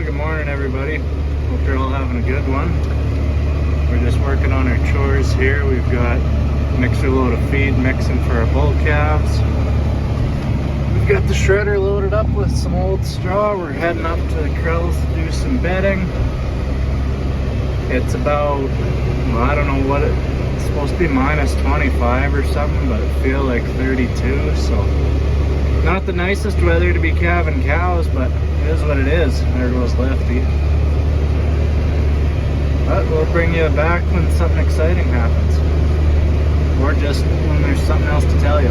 Well, good morning everybody. Hope you're all having a good one. We're just working on our chores here. We've got a mixer load of feed mixing for our bull calves. We've got the shredder loaded up with some old straw. We're heading up to the Charolais to do some bedding. It's about, well, I don't know what it's supposed to be, minus 25 or something, but it feels like 32, so not the nicest weather to be calving cows, but it is what it is. There goes Lefty. But we'll bring you back when something exciting happens, or just when there's something else to tell you.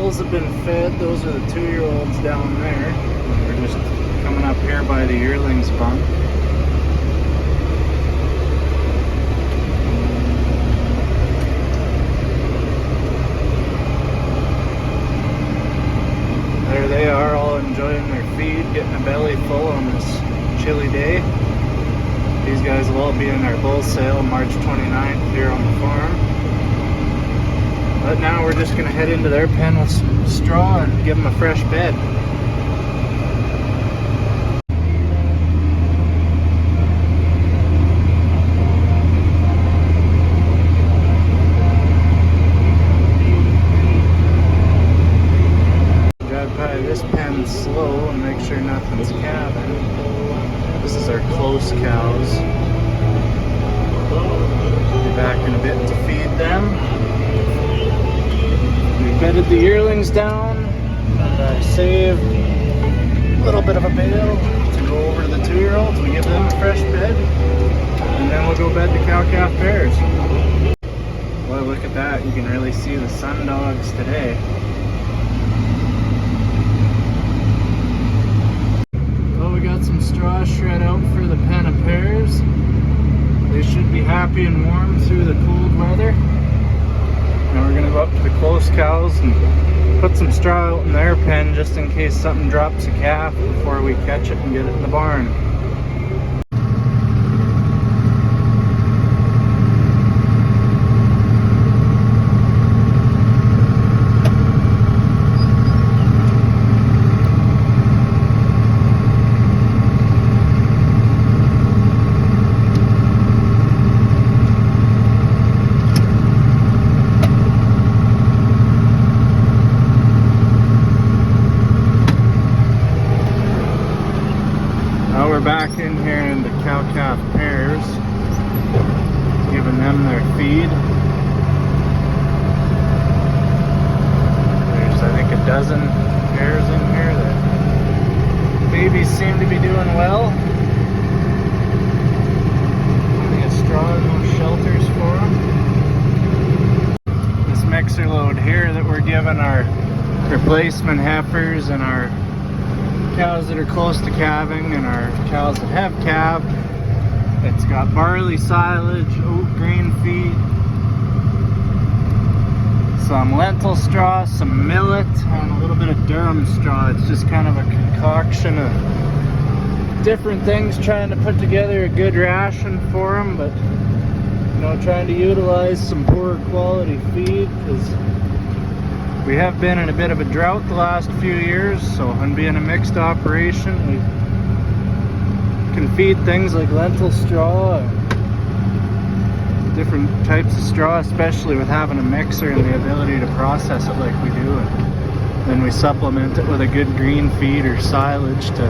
Have been fed. Those are the 2-year-olds down there. We're just coming up here by the yearlings bunk. There they are, all enjoying their feed, getting a belly full on this chilly day. These guys will all be in our bull sale March 29th here on the farm. But now we're just going to head into their pen with some straw and give them a fresh bed. Drive by this pen slow and make sure nothing's calving. This is our close cows. Be back in a bit to feed them. Bedded the yearlings down, and I saved a little bit of a bale to go over to the 2-year-olds. We give them a fresh bed, and then we'll go bed the cow-calf pairs. Boy, look at that. You can really see the sun dogs today. Well, we got some straw shred out for the pen of pairs. They should be happy and warm through the cold weather. Now we're going to go up to the close cows and put some straw out in their pen just in case something drops a calf before we catch it and get it in the barn. Now we're back in here in the cow-calf pairs, giving them their feed. There's, I think, a dozen pairs in here. The babies seem to be doing well. Plenty of straw in those shelters for them. This mixer load here that we're giving our replacement heifers and our cows that are close to calving and our cows that have calved. It's got barley silage, oat grain feed, some lentil straw, some millet, and a little bit of durum straw. It's just kind of a concoction of different things, trying to put together a good ration for them, but you know, trying to utilize some poorer quality feed because we have been in a bit of a drought the last few years, so and being a mixed operation, we can feed things like lentil straw, different types of straw, especially with having a mixer and the ability to process it like we do. And then we supplement it with a good green feed or silage to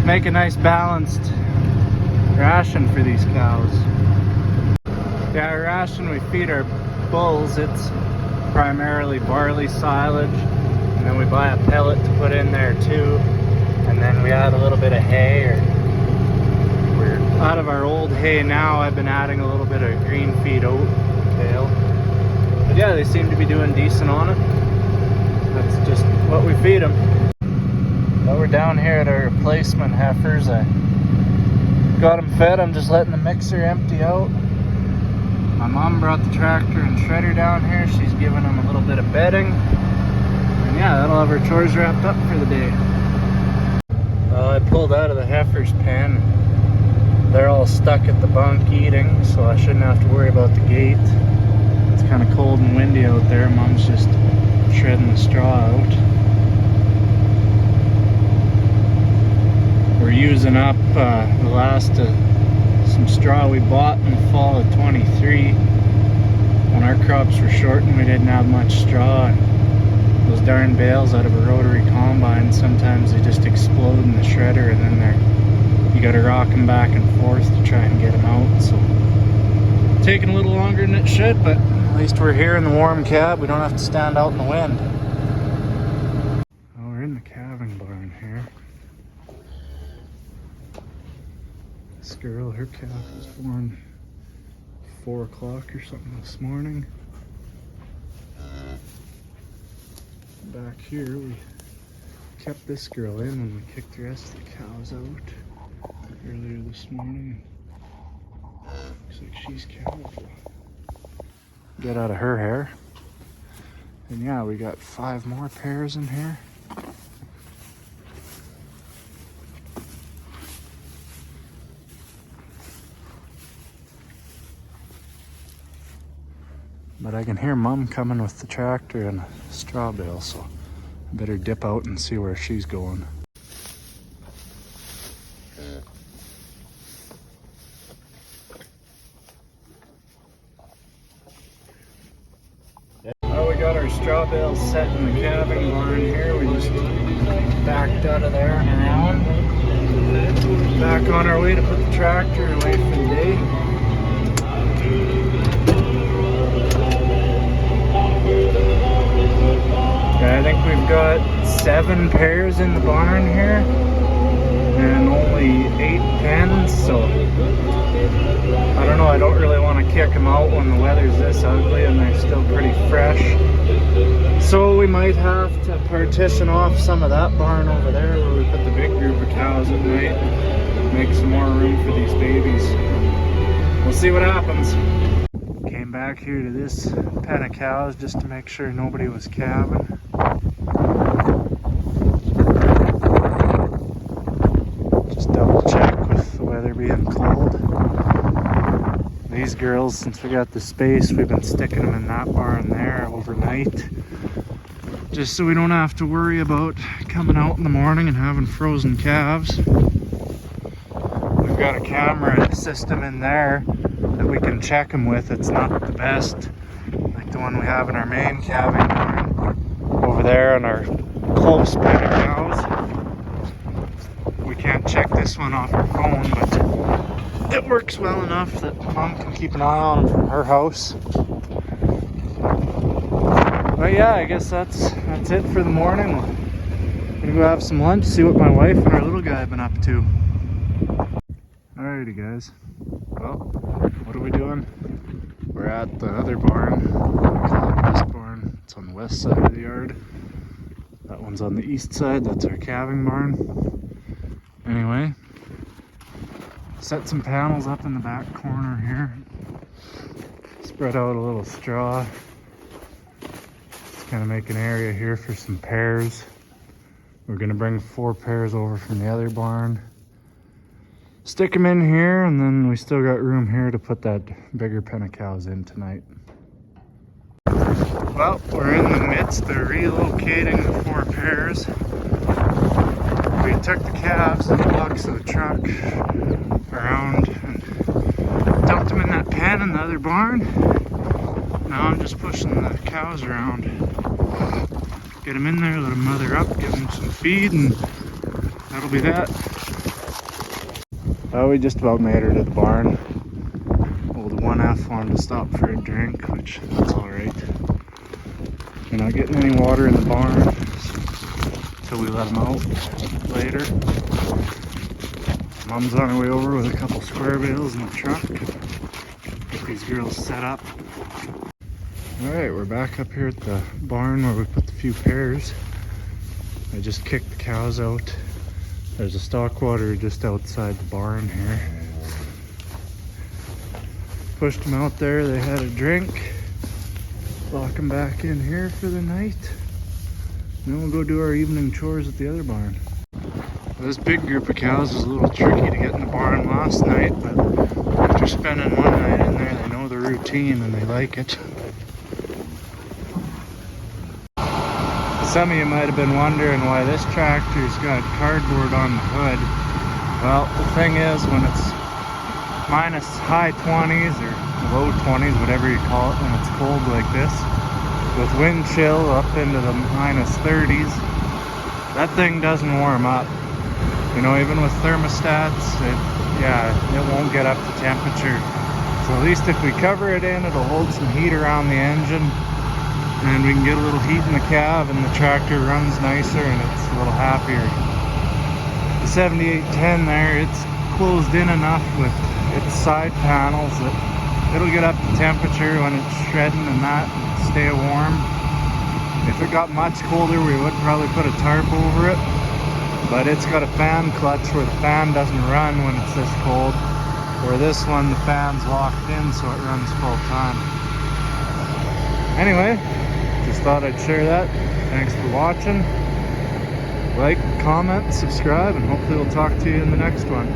make a nice balanced ration for these cows. Yeah, our ration we feed our bulls, it's primarily barley silage, and then we buy a pellet to put in there too, and then we add a little bit of hay, or we're out of our old hay now. I've been adding a little bit of green feed oat bale, but yeah, they seem to be doing decent on it. That's just what we feed them. Well, we're down here at our replacement heifers. I got them fed. I'm just letting the mixer empty out. My mom brought the tractor and shredder down here. She's giving them a little bit of bedding. And yeah, that'll have our chores wrapped up for the day. I pulled out of the heifer's pen. They're all stuck at the bunk eating, so I shouldn't have to worry about the gate. It's kind of cold and windy out there. Mom's just shredding the straw out. We're using up the last of some straw we bought in the fall of 23. When our crops were short and we didn't have much straw, and those darn bales out of a rotary combine, sometimes they just explode in the shredder, and then you gotta rock them back and forth to try and get them out. So taking a little longer than it should, but at least we're here in the warm cab. We don't have to stand out in the wind. Well, we're in the calving barn here. This girl, her calf was born 4 o'clock or something this morning. Back here, we kept this girl in when we kicked the rest of the cows out earlier this morning. Looks like she's cowable. Get out of her hair. And yeah, we got 5 more pairs in here. But I can hear Mom coming with the tractor and a straw bale, so I better dip out and see where she's going. Well, we got our straw bales set in the calving barn here. We just backed out of there and around. Back on our way to put the tractor away for the day. I think we've got 7 pairs in the barn here and only 8 pens, so I don't know, I don't really want to kick them out when the weather's this ugly and they're still pretty fresh. So we might have to partition off some of that barn over there where we put the big group of cows at night, make some more room for these babies. We'll see what happens. Came back here to this pen of cows just to make sure nobody was calving. Just double check with the weather being cold. These girls, since we got the space, we've been sticking them in that barn there overnight, just so we don't have to worry about coming out in the morning and having frozen calves. We've got a camera system in there that we can check them with. It's not the best like the one we have in our main calving barn over there on our close pen of cows. We can't check this one off our phone, but it works well enough that Mom can keep an eye on them from her house. But yeah, I guess that's it for the morning. We're gonna go have some lunch, see what my wife and our little guy have been up to. Alrighty guys, well, what are we doing? We're at the other barn, we call it this barn. It's on the west side of the yard. That one's on the east side, that's our calving barn. Anyway, set some panels up in the back corner here. Spread out a little straw. Just kind of make an area here for some pairs. We're gonna bring 4 pairs over from the other barn. Stick them in here, and then we still got room here to put that bigger pen of cows in tonight. Well, we're in the midst of relocating the 4 pairs. We took the calves and the box of the truck around and dumped them in that pen in the other barn. Now I'm just pushing the cows around. Get them in there, let them mother up, give them some feed, and that'll be that. We just about made her to the barn. Old 1F wanted to stop for a drink, which that's alright. We're not getting any water in the barn, so we let them out later. Mom's on her way over with a couple square bales in the truck. Get these girls set up. Alright, we're back up here at the barn where we put the few pairs. I just kicked the cows out. There's a stock water just outside the barn here. Pushed them out there, they had a drink. Lock them back in here for the night. Then we'll go do our evening chores at the other barn. This big group of cows was a little tricky to get in the barn last night, but after spending one night in there, they know the routine and they like it. Some of you might have been wondering why this tractor's got cardboard on the hood. Well, the thing is, when it's minus high 20s or low 20s, whatever you call it, when it's cold like this, with wind chill up into the minus 30s, that thing doesn't warm up. You know, even with thermostats, it won't get up to temperature. So at least if we cover it in, it'll hold some heat around the engine, and we can get a little heat in the cab, and the tractor runs nicer and it's a little happier. The 7810 there, it's closed in enough with its side panels that it'll get up to temperature when it's shredding and that, and stay warm. If it got much colder, we would probably put a tarp over it, but it's got a fan clutch where the fan doesn't run when it's this cold, where this one the fan's locked in so it runs full time. Anyway, just thought I'd share that. Thanks for watching. Like, comment, subscribe, and hopefully we'll talk to you in the next one.